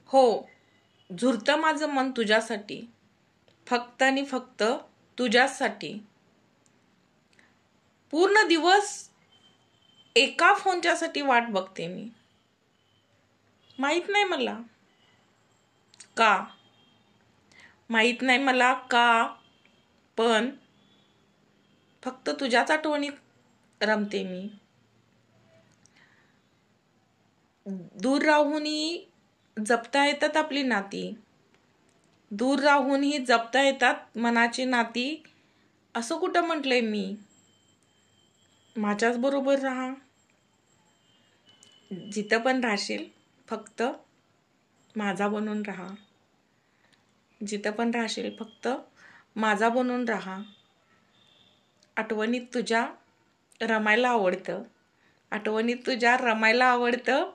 हो, झुरतं माझं मन तुझ्यासाठी, फक्त आणि फक्त तुझ्यासाठी. पूर्ण दिवस एका फोनच्यासाठी वाट बघते मी. माहित नाही मला का, माहित नाही मला का, पण फक्त तुझ्याच आठवणीत रमते मी. दूर राहूनही जपता येतात आपली नाती, दूर राहूनही जपता येतात मनाची नाती. असं कुठं म्हटलंय मी? माझ्याच बरोबर राहा, जिथं पण राहशील फक्त माझा बनून राहा, जिथं पण राहशील फक्त माझा बनून राहा. आठवणीत तुझ्या रमायला आवडतं, आठवणीत तुझ्या रमायला आवडतं.